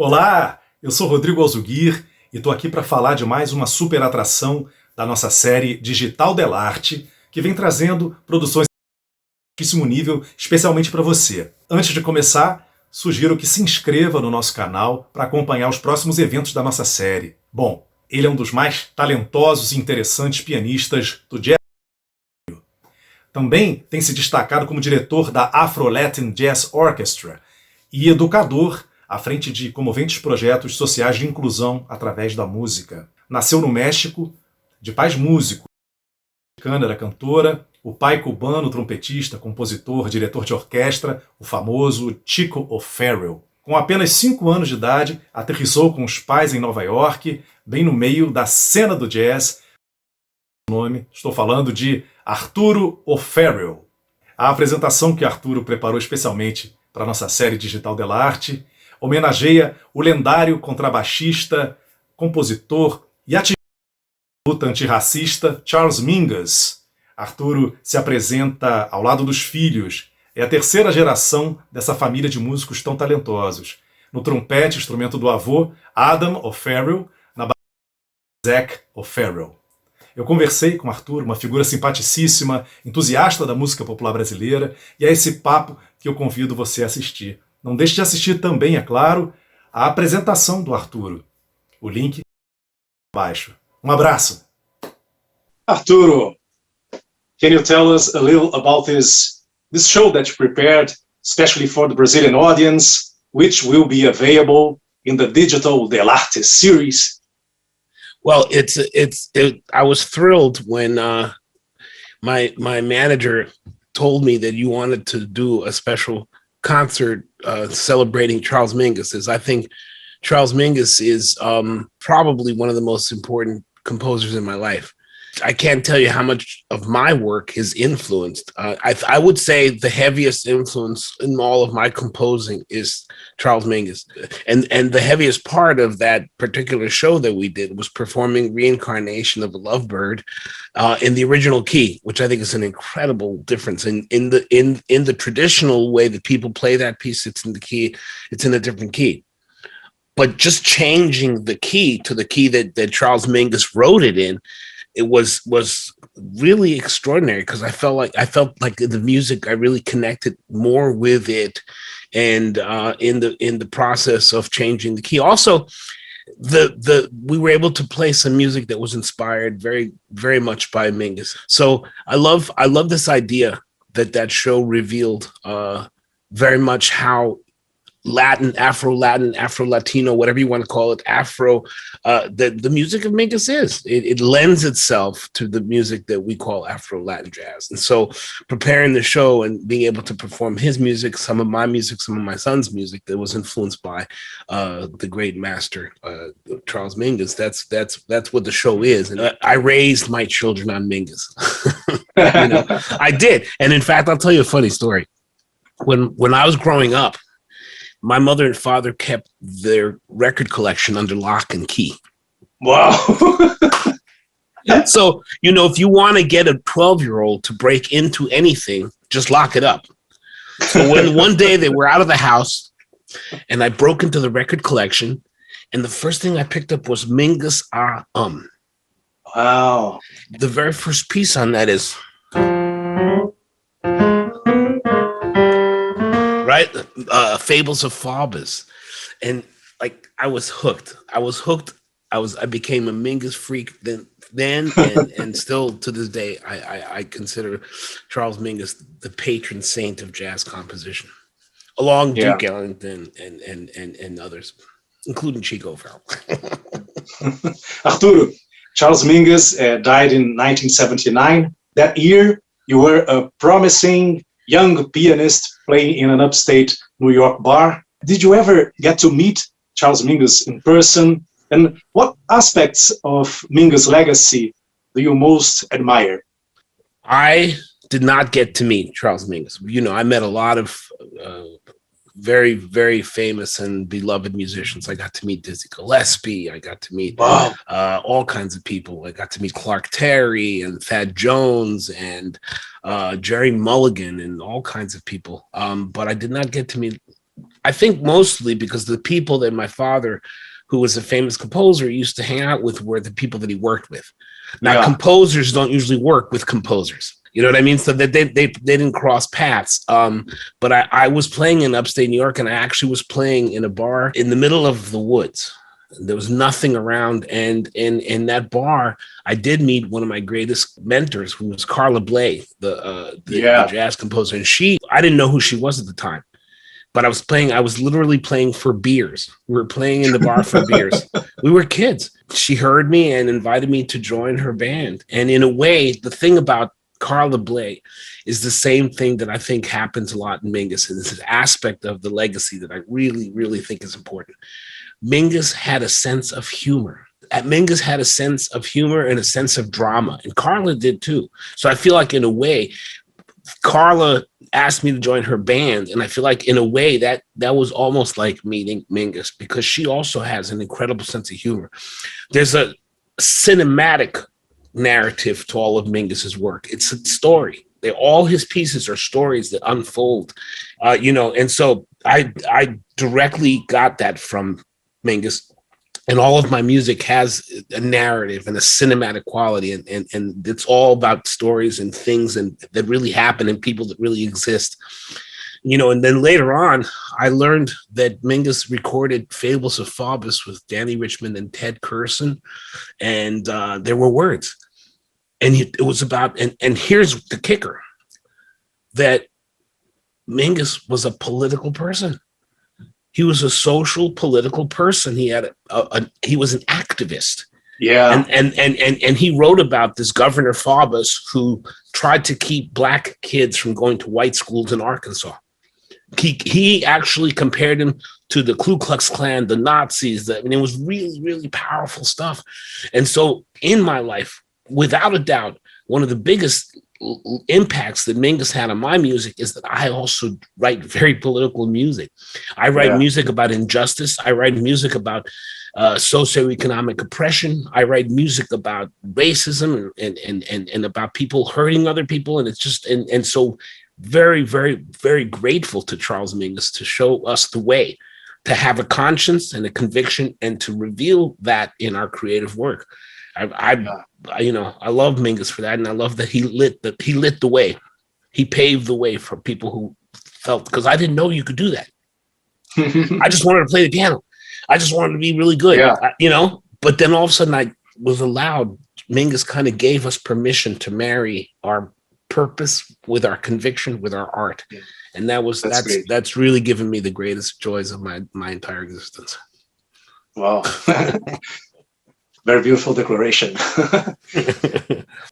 Olá, eu sou Rodrigo Alzuguir e estou aqui para falar de mais uma super atração da nossa série Digital Delarte, que vem trazendo produções de altíssimo nível, especialmente para você. Antes de começar, sugiro que se inscreva no nosso canal para acompanhar os próximos eventos da nossa série. Bom, ele é um dos mais talentosos e interessantes pianistas do jazz. Também tem se destacado como diretor da Afro-Latin Jazz Orchestra e educador à frente de comoventes projetos sociais de inclusão através da música. Nasceu no México, de pais músicos. A mãe era cantora, o pai cubano, trompetista, compositor, diretor de orquestra, o famoso Chico O'Farrill. Com apenas 5 anos de idade, aterrissou com os pais em Nova York, bem no meio da cena do jazz. Estou falando de Arturo O'Farrill. A apresentação que Arturo preparou especialmente para a nossa série Digital Delarte homenageia o lendário contrabaixista, compositor e ativista da luta antirracista Charles Mingus. Arturo se apresenta ao lado dos filhos. É a terceira geração dessa família de músicos tão talentosos. No trompete, instrumento do avô, Adam O'Farrill, na bateria, Zach O'Farrill. Eu conversei com Arturo, uma figura simpaticíssima, entusiasta da música popular brasileira, e é esse papo que eu convido você a assistir. Não deixe de assistir também, é claro, a apresentação do Arturo. O link abaixo. Um abraço! Arturo, can you tell us a little about this show that you prepared, especially for the Brazilian audience, which will be available in the Digital Delarte series? Well, I was thrilled when my manager told me that you wanted to do a special concert celebrating Charles Mingus. As I think Charles Mingus is probably one of the most important composers in my life. I can't tell you how much of my work has influenced. I would say the heaviest influence in all of my composing is Charles Mingus. And the heaviest part of that particular show that we did was performing Reincarnation of a Lovebird in the original key, which I think is an incredible difference. In the traditional way that people play that piece, it's in a different key. But just changing the key to the key that Charles Mingus wrote it in, it was really extraordinary because I felt like the music, I really connected more with it, and in the process of changing the key. Also, we were able to play some music that was inspired very, very much by Mingus. So I love this idea that show revealed very much how Latin, Afro-Latin, Afro-Latino, whatever you want to call it, the music of Mingus is. It lends itself to the music that we call Afro-Latin jazz. And so preparing the show and being able to perform his music, some of my music, some of my son's music that was influenced by the great master, Charles Mingus, that's what the show is. And I raised my children on Mingus. I did. And in fact, I'll tell you a funny story. When I was growing up, my mother and father kept their record collection under lock and key. Wow. So, if you want to get a 12-year-old to break into anything, just lock it up. So when one day they were out of the house and I broke into the record collection, and the first thing I picked up was Mingus Wow. The very first piece on that is... right? Fables of Faubus. And I was hooked. I became a Mingus freak then and still to this day, I consider Charles Mingus the patron saint of jazz composition, along Duke Ellington and others, including Chico O'Farrill. Arturo, Charles Mingus died in 1979. That year, you were a promising young pianist playing in an upstate New York bar. Did you ever get to meet Charles Mingus in person? And what aspects of Mingus' legacy do you most admire? I did not get to meet Charles Mingus. I met a lot of very, very famous and beloved musicians. I got to meet Dizzy Gillespie. I got to meet all kinds of people. I got to meet Clark Terry and Thad Jones and Jerry Mulligan and all kinds of people. But I did not get to meet I think mostly because the people that my father, who was a famous composer, used to hang out with were the people that he worked with. Now, composers don't usually work with composers. You know what I mean? So that they didn't cross paths. But I was playing in upstate New York, and I actually was playing in a bar in the middle of the woods. There was nothing around. And in that bar, I did meet one of my greatest mentors, who was Carla Bley, the jazz composer. And I didn't know who she was at the time. But I was literally playing for beers. We were playing in the bar for beers. We were kids. She heard me and invited me to join her band. And in a way, the thing about Carla Bley is the same thing that I think happens a lot in Mingus. And it's an aspect of the legacy that I really, really think is important. Mingus had a sense of humor. Mingus had a sense of humor and a sense of drama. And Carla did too. So I feel like in a way, Carla asked me to join her band, and I feel like in a way that was almost like meeting Mingus, because she also has an incredible sense of humor. There's a cinematic narrative to all of Mingus's work. It's a story. All his pieces are stories that unfold, and so I directly got that from Mingus. And all of my music has a narrative and a cinematic quality, and it's all about stories and things that really happen and people that really exist. And then later on, I learned that Mingus recorded Fables of Faubus with Danny Richmond and Ted Curson, and there were words. And it was about, and here's the kicker, that Mingus was a political person. He was a social, political person. He had he was an activist. Yeah. And he wrote about this Governor Faubus, who tried to keep black kids from going to white schools in Arkansas. He actually compared him to the Ku Klux Klan, the Nazis. It was really, really powerful stuff. And so in my life, without a doubt, one of the biggest impacts that Mingus had on my music is that I also write very political music. I write music about injustice. I write music about socioeconomic oppression. I write music about racism and about people hurting other people. And it's just, and so very, very, very grateful to Charles Mingus to show us the way to have a conscience and a conviction and to reveal that in our creative work. I love Mingus for that, and I love that he lit the way. He paved the way for people who felt, because I didn't know you could do that. I just wanted to play the piano. I just wanted to be really good, But then all of a sudden, I was allowed. Mingus kind of gave us permission to marry our purpose with our conviction, with our art, and that's really given me the greatest joys of my entire existence. Wow. Very beautiful declaration.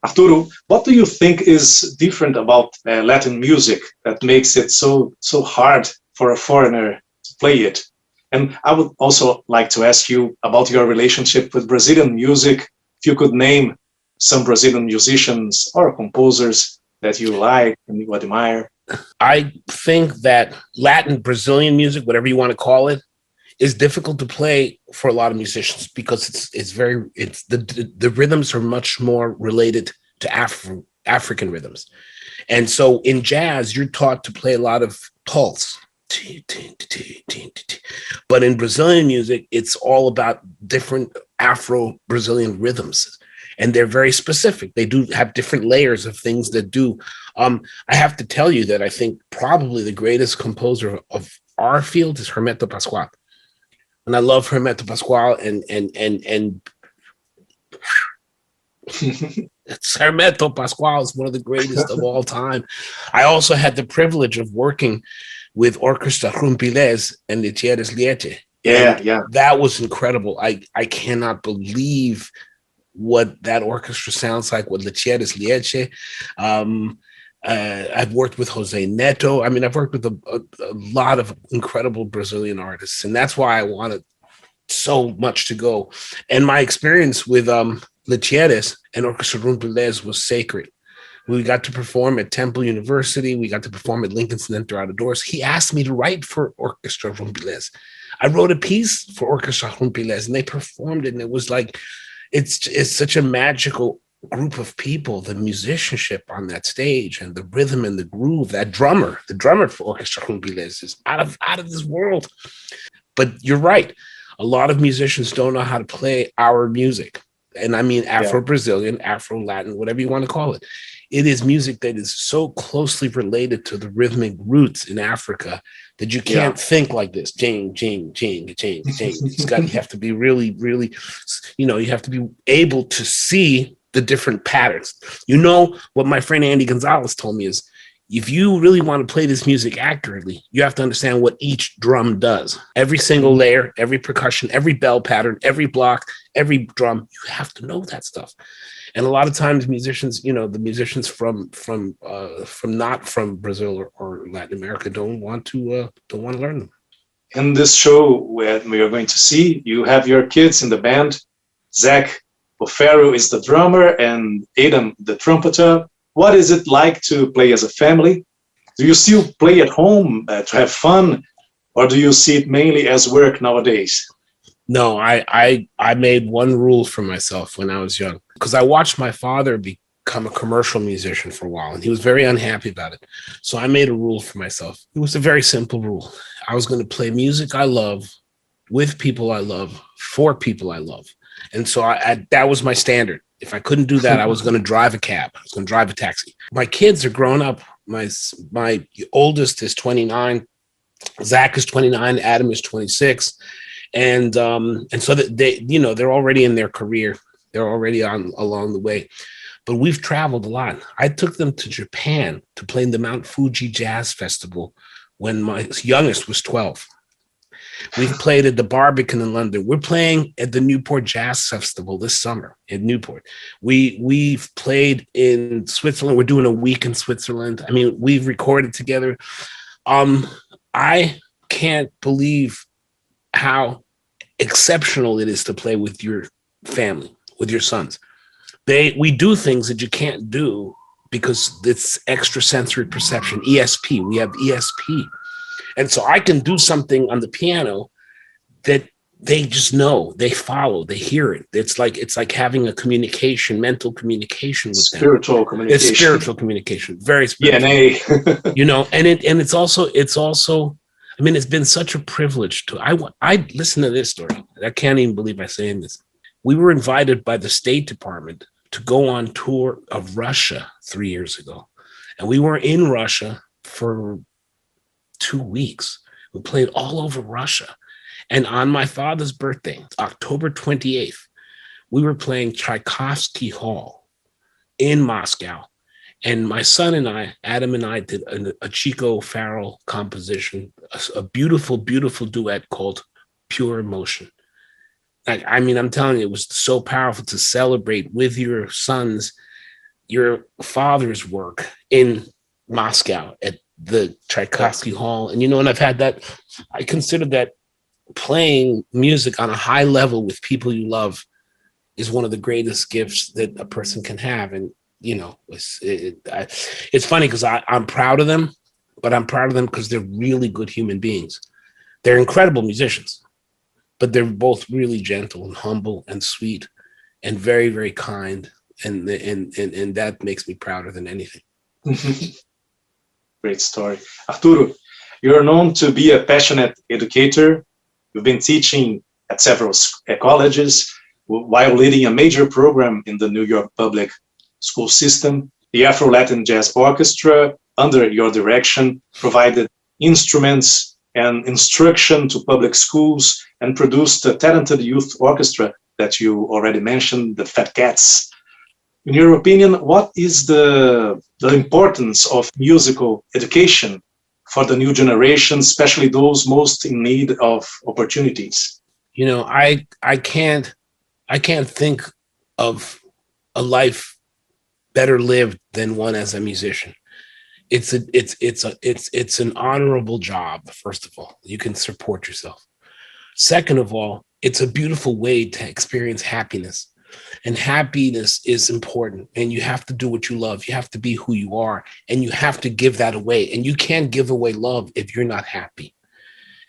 Arturo, what do you think is different about Latin music that makes it so hard for a foreigner to play it? And I would also like to ask you about your relationship with Brazilian music. If you could name some Brazilian musicians or composers that you like and you admire. I think that Latin Brazilian music, whatever you want to call it, is difficult to play for a lot of musicians because the rhythms are much more related to African rhythms. And so in jazz, you're taught to play a lot of pulse. But in Brazilian music, it's all about different Afro-Brazilian rhythms. And they're very specific. They do have different layers of things that do. I have to tell you that I think probably the greatest composer of our field is Hermeto Pascoal. And I love Hermeto Pascoal and Hermeto Pascoal is one of the greatest of all time. I also had the privilege of working with Orchestra Rumpilés and Letieres Liete. Yeah. That was incredible. I cannot believe what that orchestra sounds like with Letieres Liete. I've worked with Jose Neto. I mean, I've worked with a lot of incredible Brazilian artists, and that's why I wanted so much to go. And my experience with Letieres and Orchestra Rumpilés was sacred. We got to perform at Temple University. We got to perform at Lincoln Center Out of Doors. He asked me to write for Orchestra Rumpilés. I wrote a piece for Orchestra Rumpilés, and they performed it, and it was like, it's such a magical group of people, the musicianship on that stage and the rhythm and the groove, the drummer for Orchestra Rumbiles is out of this world. But you're right. A lot of musicians don't know how to play our music. And I mean Afro-Brazilian, Afro-Latin, whatever you want to call it. It is music that is so closely related to the rhythmic roots in Africa that you can't think like this. Jing, jing, jing, jing, jing. You have to be really, really, you have to be able to see the different patterns. What my friend Andy Gonzalez told me is, if you really want to play this music accurately, you have to understand what each drum does. Every single layer, every percussion, every bell pattern, every block, every drum, you have to know that stuff. And a lot of times musicians, the musicians from not from Brazil or Latin America don't want to learn them. In this show where we are going to see, you have your kids in the band. Zach O'Farrell is the drummer and Adam the trumpeter. What is it like to play as a family? Do you still play at home to have fun, or do you see it mainly as work nowadays? No, I made one rule for myself when I was young, because I watched my father become a commercial musician for a while, and he was very unhappy about it. So I made a rule for myself. It was a very simple rule. I was going to play music I love, with people I love, for people I love. And so that was my standard. If I couldn't do that, I was going to drive a cab. I was going to drive a taxi. My kids are grown up. My oldest is 29. Zach is 29. Adam is 26. And so that they're already in their career. They're already along the way. But we've traveled a lot. I took them to Japan to play in the Mount Fuji Jazz Festival when my youngest was 12. We've played at the Barbican in London. We're playing at the Newport Jazz Festival this summer in Newport. We've played in Switzerland. We're doing a week in Switzerland. I mean, we've recorded together. I can't believe how exceptional it is to play with your family, with your sons. We do things that you can't do because it's extrasensory perception, ESP. We have ESP. And so I can do something on the piano that they just know, they follow, they hear it. It's like having a mental communication with them. Spiritual communication. It's spiritual communication, very spiritual. DNA. And it's also, I mean, it's been such a privilege I listen to this story. I can't even believe I'm saying this. We were invited by the State Department to go on tour of Russia 3 years ago. And we were in Russia for 2 weeks. We played all over Russia. And on my father's birthday, October 28th, we were playing Tchaikovsky Hall in Moscow. And my son and I, Adam and I, did a Chico Farrell composition, a beautiful, beautiful duet called Pure Emotion. I mean, I'm telling you, it was so powerful to celebrate with your sons, your father's work in Moscow at the Tchaikovsky Hall. And, and I consider that playing music on a high level with people you love is one of the greatest gifts that a person can have. And, it's funny because I'm proud of them, but I'm proud of them because they're really good human beings. They're incredible musicians, but they're both really gentle and humble and sweet and very, very kind. And that makes me prouder than anything. Great story. Arturo, you're known to be a passionate educator. You've been teaching at several colleges while leading a major program in the New York public school system. The Afro-Latin Jazz Orchestra, under your direction, provided instruments and instruction to public schools and produced a talented youth orchestra that you already mentioned, the Fat Cats. In your opinion, what is the importance of musical education for the new generation, especially those most in need of opportunities? I can't think of a life better lived than one as a musician. It's an honorable job. First of all, you can support yourself. Second of all, it's a beautiful way to experience happiness. And happiness is important, and you have to do what you love. You have to be who you are, and you have to give that away. And you can't give away love if you're not happy.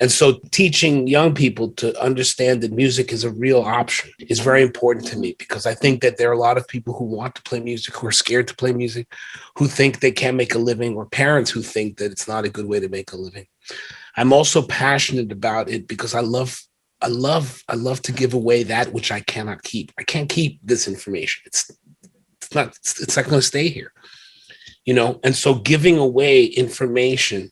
And so teaching young people to understand that music is a real option is very important to me, because I think that there are a lot of people who want to play music, who are scared to play music, who think they can't make a living, or parents who think that it's not a good way to make a living. I'm also passionate about it because I love to give away that which I cannot keep. I can't keep this information. It's not going to stay here, you know? And so giving away information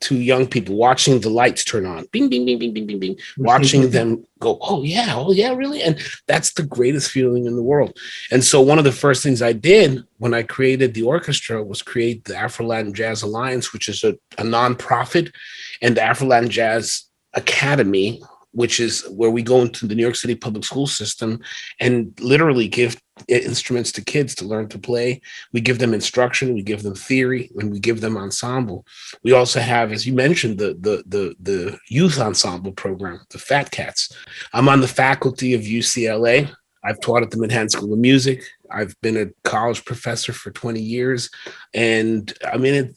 to young people, watching the lights turn on, bing, bing, bing, bing, bing, bing, bing, watching them go, oh yeah, really? And that's the greatest feeling in the world. And so one of the first things I did when I created the orchestra was create the Afro-Latin Jazz Alliance, which is a nonprofit, and the Afro-Latin Jazz Academy, which is where we go into the New York City public school system and literally give instruments to kids to learn to play. We give them instruction, we give them theory, and we give them ensemble. We also have, as you mentioned, the youth ensemble program, the Fat Cats. I'm on the faculty of UCLA. I've taught at the Manhattan School of Music. I've been a college professor for 20 years. And I mean,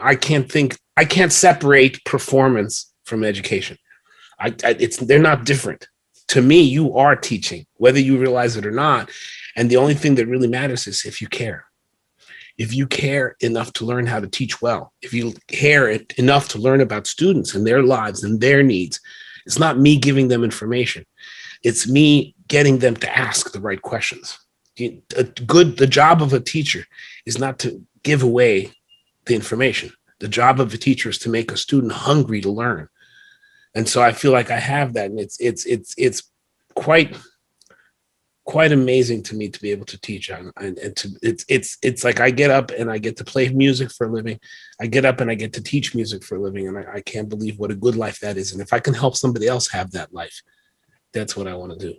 I can't separate performance from education. They're not different. To me, you are teaching, whether you realize it or not. And the only thing that really matters is if you care. If you care enough to learn how to teach well, if you care enough to learn about students and their lives and their needs, it's not me giving them information. It's me getting them to ask the right questions. The job of a teacher is not to give away the information. The job of a teacher is to make a student hungry to learn. And so I feel like I have that, and it's quite amazing to me to be able to teach on, and it's like I get up and I get to play music for a living. I get up and I get to teach music for a living, and I can't believe what a good life that is. And if I can help somebody else have that life, that's what I want to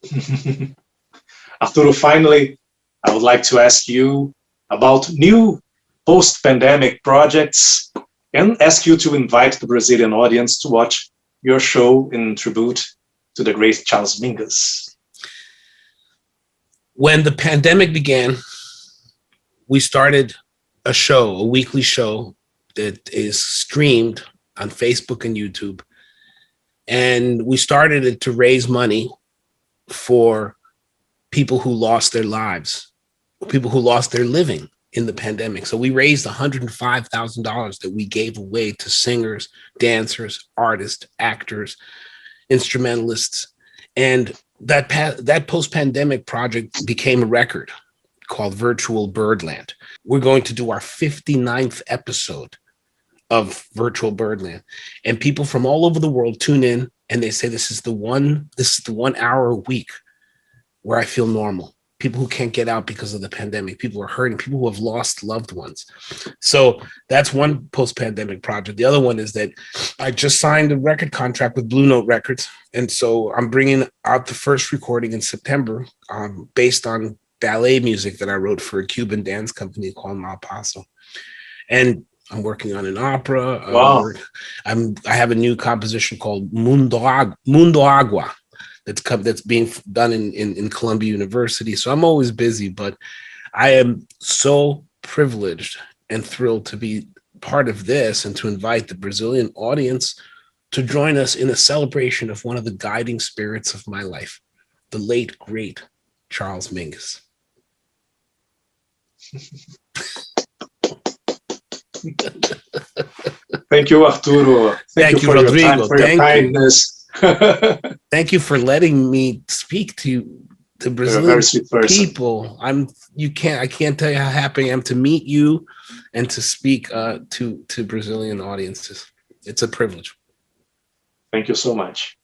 do. Arturo, finally, I would like to ask you about new post-pandemic projects, and ask you to invite the Brazilian audience to watch your show in tribute to the great Charles Mingus. When the pandemic began, we started a weekly show that is streamed on Facebook and YouTube. And we started it to raise money for people who lost their lives, people who lost their living in the pandemic. So we raised $105,000 that we gave away to singers, dancers, artists, actors, instrumentalists. And that post-pandemic project became a record called Virtual Birdland. We're going to do our 59th episode of Virtual Birdland. And people from all over the world tune in and they say, this is the 1 hour a week where I feel normal. People who can't get out because of the pandemic, people who are hurting, people who have lost loved ones. So that's one post-pandemic project. The other one is that I just signed a record contract with Blue Note Records. And so I'm bringing out the first recording in September based on ballet music that I wrote for a Cuban dance company called Malpaso. And I'm working on an opera. Wow. I have a new composition called Mundo Agua. That's being done in Columbia University. So I'm always busy, but I am so privileged and thrilled to be part of this and to invite the Brazilian audience to join us in a celebration of one of the guiding spirits of my life, the late, great Charles Mingus. Thank you, Arturo. Thank you, for Rodrigo. Your time, for your kindness. Thank you for letting me speak to the Brazilian people. I can't tell you how happy I am to meet you and to speak to Brazilian audiences. It's a privilege. Thank you so much.